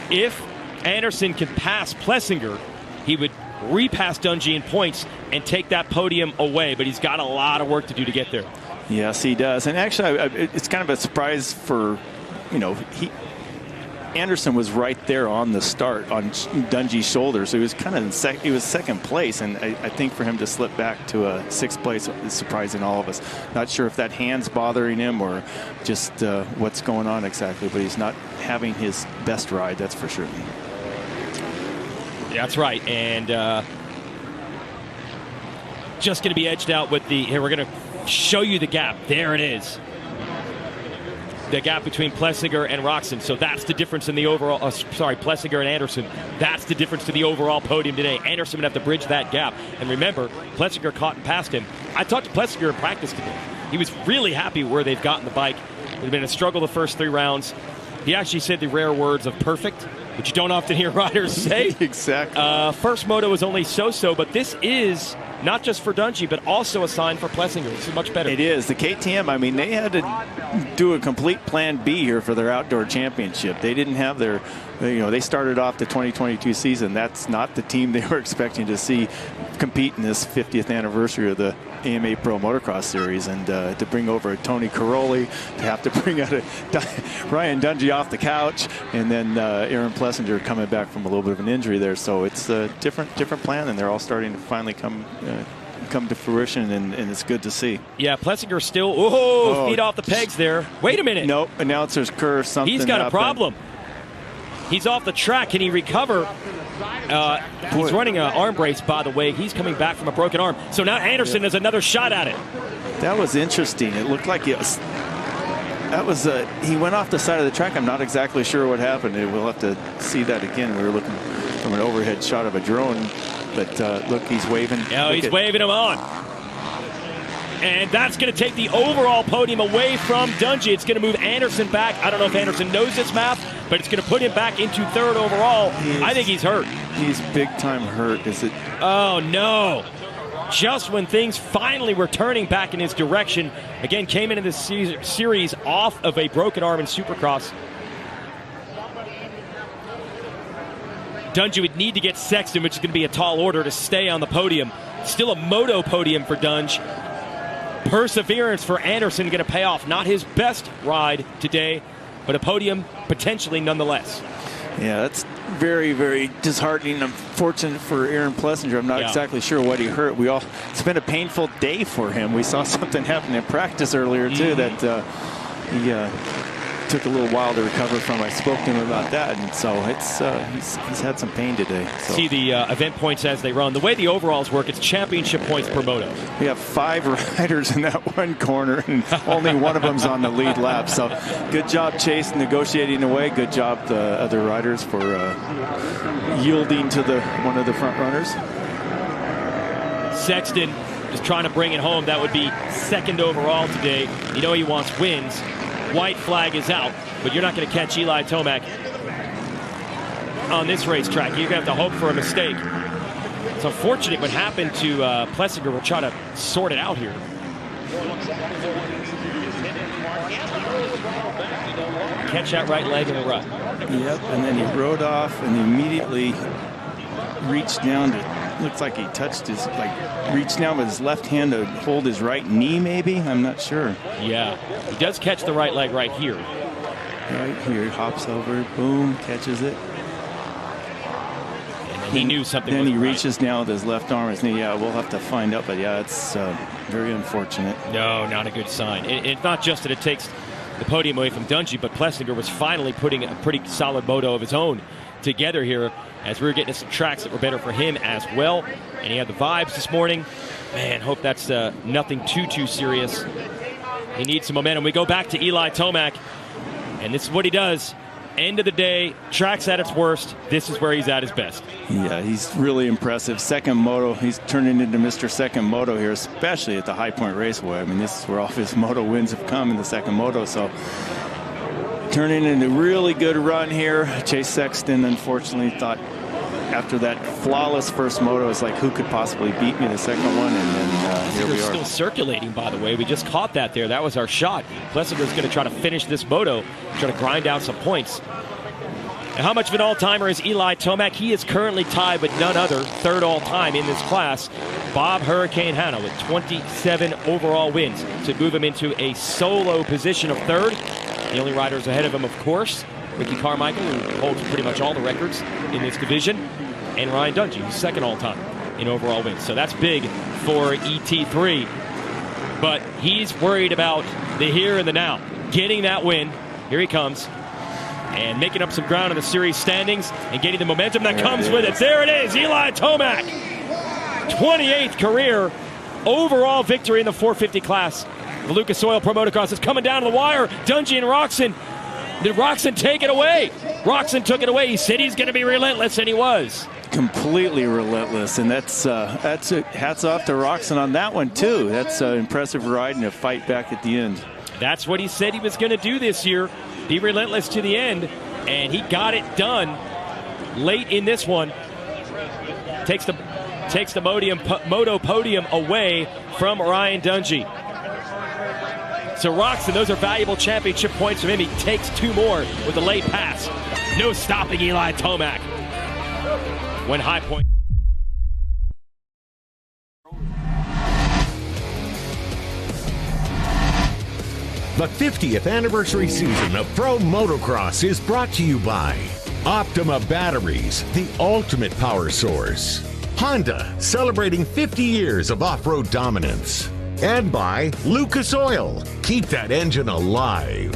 If Anderson can pass Plessinger, he would repass Dungy in points and take that podium away. But he's got a lot of work to do to get there. Yes, he does. And actually, it's kind of a surprise for, Anderson was right there on the start on Dungy's shoulders. So he was kind of he was second place, and I think for him to slip back to a 6th place is surprising all of us. Not sure if that hand's bothering him or just what's going on exactly, but he's not having his best ride, that's for sure. That's right, and just going to be edged out with the. Here we're going to show you the gap. There it is. The gap between Plessinger and Roczen. So that's the difference in the overall, Plessinger and Anderson. That's the difference to the overall podium today. Anderson would have to bridge that gap. And remember, Plessinger caught and passed him. I talked to Plessinger in practice today. He was really happy where they've gotten the bike. It's been a struggle the first 3 rounds. He actually said the rare words of perfect, which you don't often hear riders say. Exactly. First moto was only so-so, but this is not just for Dungey, but also a sign for Plessinger. This is much better. It is. The KTM, I mean, they had to do a complete plan B here for their outdoor championship. They didn't have their, they started off the 2022 season. That's not the team they were expecting to see compete in this 50th anniversary of the AMA Pro Motocross Series, and to bring over a Tony Caroli, to have to bring out a Ryan Dungey off the couch, and then Aaron Plessinger coming back from a little bit of an injury there. So it's a different plan, and they're all starting to finally come to fruition, and it's good to see. Yeah, Plessinger still, feet off the pegs there. Wait a minute. Nope, announcer's curse, something He's got happened. a problem. He's off the track. Can he recover? He's running an arm brace, by the way. He's coming back from a broken arm. So now Anderson has another shot at it. That was interesting. It looked like it was. That was he went off the side of the track. I'm not exactly sure what happened. We'll have to see that again. We were looking from an overhead shot of a drone, but look, he's waving. Yeah, he's waving him on. And that's going to take the overall podium away from Dungey. It's going to move Anderson back. I don't know if Anderson knows this math, but it's going to put him back into third overall. I think he's hurt. He's big time hurt. Is it? Oh, no. Just when things finally were turning back in his direction. Again, came into this series off of a broken arm in Supercross. Dungey would need to get Sexton, which is going to be a tall order, to stay on the podium. Still a moto podium for Dungey. Perseverance for Anderson going to pay off. Not his best ride today, but a podium potentially nonetheless. Yeah, that's very, very disheartening. Unfortunate for Aaron Plessinger. I'm not exactly sure what he hurt. It's been a painful day for him. We saw something happen in practice earlier too that he took a little while to recover from. I spoke to him about that, and so it's he's had some pain today. So. See the event points as they run. The way the overalls work, it's championship points per moto. We have 5 riders in that one corner, and only one of them's on the lead lap. So good job, Chase, negotiating away. Good job, the other riders, for yielding to one of the front runners. Sexton just trying to bring it home. That would be second overall today. You know he wants wins. White flag is out, but you're not going to catch Eli Tomac on this racetrack. You're going to have to hope for a mistake. It's unfortunate what happened to Plessinger. We'll try to sort it out here. Catch that right leg in the rut. Yep, and then he rode off and immediately reached down to, looks like he touched his, reached down with his left hand to hold his right knee, maybe? I'm not sure. Yeah, he does catch the right leg right here. Right here, he hops over, boom, catches it. And he knew something Then was he right. reaches down with his left arm, his knee. Yeah, we'll have to find out, but yeah, it's very unfortunate. No, not a good sign. It's not just that it takes the podium away from Dungey, but Plessinger was finally putting a pretty solid moto of his own together here, as we were getting to some tracks that were better for him as well. And he had the vibes this morning. Man, hope that's nothing too serious. He needs some momentum. We go back to Eli Tomac, and this is what he does. End of the day, track's at its worst. This is where he's at his best. Yeah, he's really impressive. Second moto, he's turning into Mr. Second Moto here, especially at the High Point Raceway. I mean, this is where all of his moto wins have come in the second moto, so turning into a really good run here. Chase Sexton, unfortunately, thought after that flawless first moto, it's like, who could possibly beat me the second one? And then here we are. Still circulating, by the way. We just caught that there. That was our shot. Plessinger's going to try to finish this moto, try to grind out some points. And how much of an all-timer is Eli Tomac? He is currently tied with none other, third all-time in this class, Bob Hurricane Hanna, with 27 overall wins to move him into a solo position of third. The only riders ahead of him, of course, Ricky Carmichael, who holds pretty much all the records in this division, and Ryan Dungey, who's second all-time in overall wins. So that's big for ET3. But he's worried about the here and the now. Getting that win. Here he comes. And making up some ground in the series standings and getting the momentum that comes with it. There it is, Eli Tomac. 28th career overall victory in the 450 class. The Lucas Oil Pro Motocross is coming down to the wire. Dungey and Roxon. Did Roxon take it away? Roxon took it away. He said he's going to be relentless, and he was. Completely relentless, and that's hats off to Roxon on that one too. That's impressive ride and a fight back at the end. That's what he said he was going to do this year, be relentless to the end, and he got it done late in this one. Takes the takes the Moto podium away from Ryan Dungey. So Roczen, those are valuable championship points from him. He takes 2 more with a late pass. No stopping Eli Tomac when High Point. The 50th anniversary season of Pro Motocross is brought to you by Optima Batteries, the ultimate power source. Honda, celebrating 50 years of off-road dominance. And by Lucas Oil, keep that engine alive.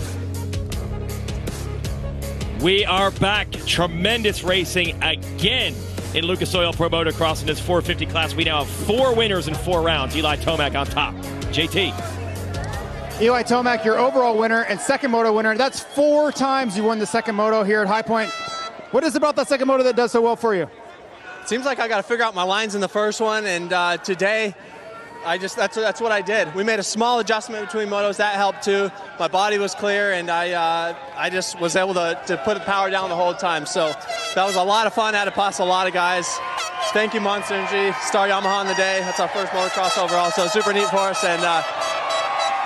We are back. Tremendous racing again in Lucas Oil Pro Motocross in this 450 class. We now have 4 winners in 4 rounds. Eli Tomac on top. JT. Eli Tomac, your overall winner and second moto winner. That's 4 times you won the second moto here at High Point. What is it about that second moto that does so well for you? Seems like I got to figure out my lines in the first one, and today, that's what I did. We made a small adjustment between motos. That helped too. My body was clear, and I just was able to put the power down the whole time. So that was a lot of fun. I had to pass a lot of guys. Thank you, Monster Energy, Star Yamaha on the day. That's our first motocross overall, so super neat for us, and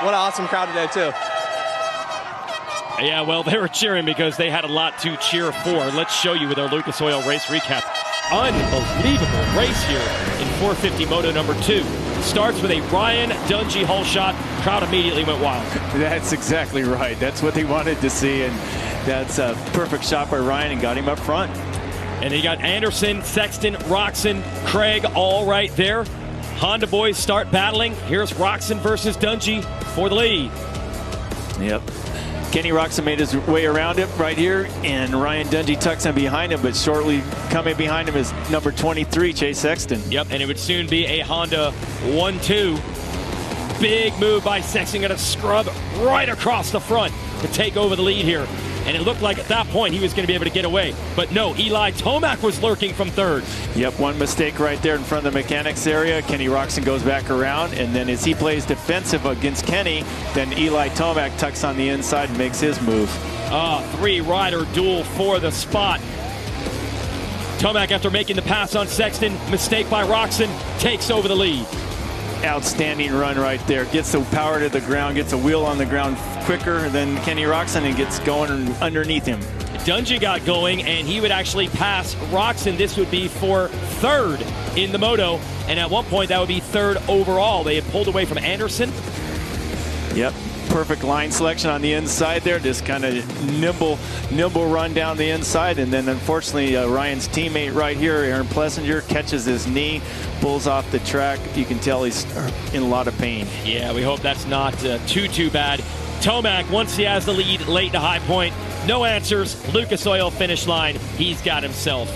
what an awesome crowd today too. Yeah, well, they were cheering because they had a lot to cheer for. Let's show you with our Lucas Oil race recap. Unbelievable race here in 450 Moto number 2. Starts with a Ryan Dungey hole shot. Crowd immediately went wild. That's exactly right. That's what they wanted to see, and that's a perfect shot by Ryan and got him up front. And he got Anderson, Sexton, Roczen, Craig all right there. Honda boys start battling. Here's Roczen versus Dungey for the lead. Yep. Kenny Roczen made his way around it right here, and Ryan Dungey tucks in behind him, but shortly coming behind him is number 23, Chase Sexton. Yep, and it would soon be a Honda 1-2. Big move by Sexton, going to scrub right across the front to take over the lead here. And it looked like at that point he was going to be able to get away. But no, Eli Tomac was lurking from third. Yep, one mistake right there in front of the mechanics area. Kenny Roczen goes back around, and then as he plays defensive against Kenny, then Eli Tomac tucks on the inside and makes his move. 3-rider duel for the spot. Tomac, after making the pass on Sexton, mistake by Roczen, takes over the lead. Outstanding run right there. Gets the power to the ground, gets a wheel on the ground quicker than Kenny Roczen, and gets going underneath him. Dungey got going, and he would actually pass Roczen. This would be for third in the moto, and at one point that would be third overall. They had pulled away from Anderson. Yep, perfect line selection on the inside there. Just kind of nimble run down the inside, and then unfortunately Ryan's teammate right here, Aaron Plessinger, catches his knee, pulls off the track. You can tell he's in a lot of pain. Yeah, we hope that's not too bad. Tomac, once he has the lead late to High Point, no answers. Lucas Oil finish line. He's got himself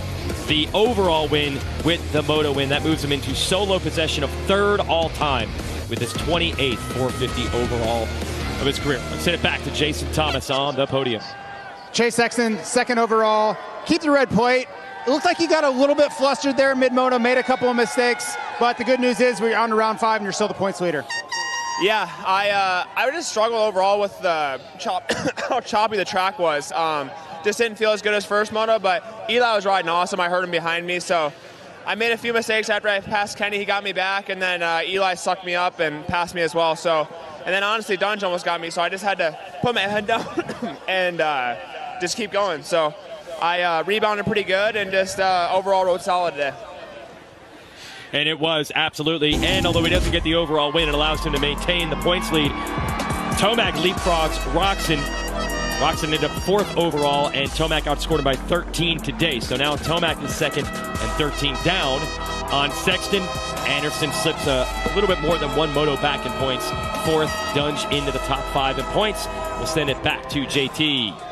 the overall win with the moto win. That moves him into solo possession of third all-time with his 28th 450 overall of his career. Let's send it back to Jason Thomas on the podium. Chase Sexton, second overall. Keep the red plate. It looked like he got a little bit flustered there mid-moto, made a couple of mistakes, but the good news is we're on to round 5 and you're still the points leader. Yeah, I would just struggle overall with the how choppy the track was. Just didn't feel as good as first moto, but Eli was riding awesome. I heard him behind me, so I made a few mistakes after I passed Kenny. He got me back, and then Eli sucked me up and passed me as well. So, and then honestly, Dungey almost got me, so I just had to put my head down and just keep going. So I rebounded pretty good and just overall rode solid today. And it was, absolutely. And although he doesn't get the overall win, it allows him to maintain the points lead. Tomac leapfrogs Roczen. Roczen ended up 4th overall, and Tomac outscored him by 13 today. So now Tomac is 2nd and 13 down on Sexton. Anderson slips a little bit more than one moto back in points. 4th, Dungey into the top 5 in points. We'll send it back to JT.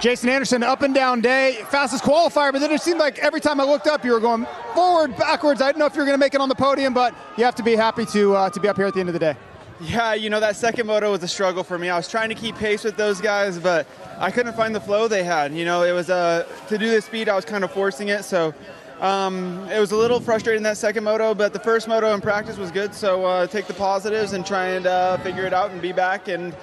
Jason Anderson, up and down day, fastest qualifier, but then it seemed like every time I looked up, you were going forward, backwards. I didn't know if you were going to make it on the podium, but you have to be happy to be up here at the end of the day. Yeah, you know, that second moto was a struggle for me. I was trying to keep pace with those guys, but I couldn't find the flow they had. You know, it was to do the speed, I was kind of forcing it, so it was a little frustrating that second moto, but the first moto in practice was good, so take the positives and try and figure it out and be back and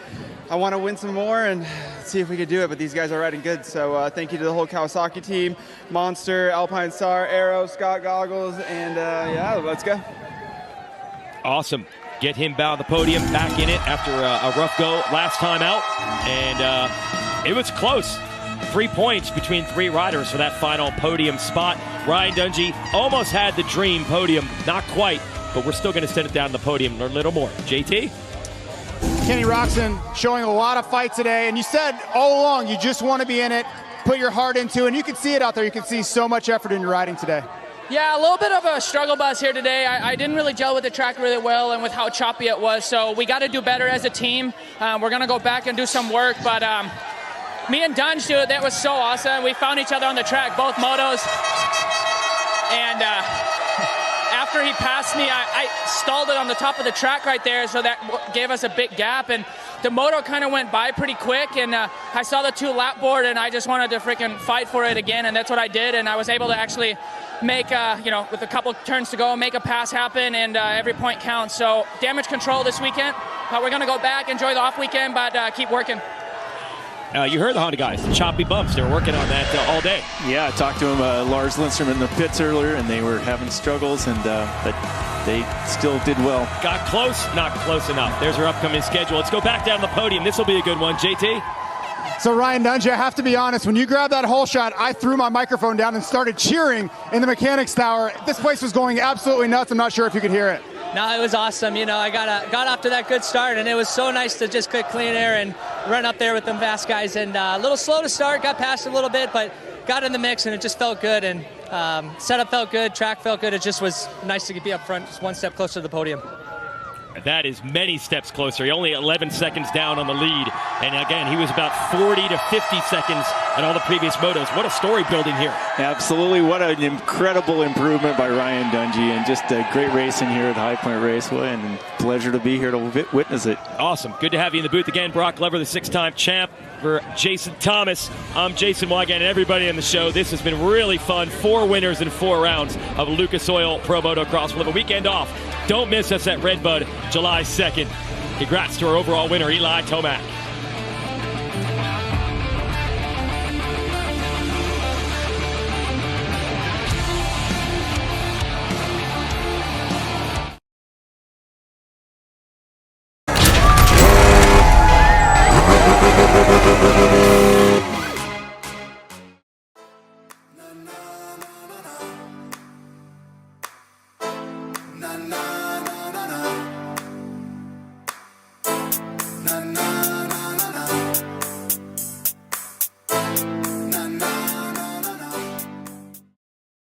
I want to win some more and see if we could do it, but these guys are riding good. So thank you to the whole Kawasaki team, Monster, Alpine Star, Arrow, Scott Goggles, and yeah, let's go. Awesome. Get him back on the podium, back in it after a rough go last time out. And it was close. 3 points between 3 riders for that final podium spot. Ryan Dungey almost had the dream podium. Not quite, but we're still going to send it down the podium and learn a little more. JT? Kenny Roxon showing a lot of fight today, and you said all along you just want to be in it, put your heart into it, and you can see it out there. You can see so much effort in your riding today. Yeah, a little bit of a struggle bus here today. I didn't really gel with the track really well and with how choppy it was, so we got to do better as a team. We're going to go back and do some work, but me and Dunge, dude, that was so awesome. We found each other on the track, both motos, and after he passed me, I stalled it on the top of the track right there, so that gave us a big gap, and the moto kind of went by pretty quick, and I saw the 2 lap board, and I just wanted to freaking fight for it again, and that's what I did, and I was able to actually make, with a couple turns to go, make a pass happen, and every point counts. So damage control this weekend. We're going to go back, enjoy the off weekend, but keep working. You heard the Honda guys, the choppy bumps. They were working on that all day. Yeah, I talked to him, Lars Lindstrom, in the pits earlier, and they were having struggles, and but they still did well. Got close, not close enough. There's our upcoming schedule. Let's go back down the podium. This will be a good one. JT? So Ryan Dungey, I have to be honest, when you grabbed that hole shot, I threw my microphone down and started cheering in the mechanics tower. This place was going absolutely nuts. I'm not sure if you could hear it. No, it was awesome. You know, I got off to that good start, and it was so nice to just get clean air and run up there with them fast guys. And a little slow to start, got past a little bit, but got in the mix, and it just felt good. And setup felt good, track felt good. It just was nice to be up front, just one step closer to the podium. That is many steps closer. He only 11 seconds down on the lead. And again, he was about 40 to 50 seconds on all the previous motos. What a story building here. Absolutely. What an incredible improvement by Ryan Dungey, and just a great racing here at High Point Raceway, and pleasure to be here to witness it. Awesome. Good to have you in the booth again. Brock Glover, the 6-time champ. For Jason Thomas, I'm Jason Wagan, and everybody on the show. This has been really fun. 4 winners in 4 rounds of Lucas Oil Pro Motocross. We'll have a weekend off. Don't miss us at Redbud, July 2nd. Congrats to our overall winner, Eli Tomac.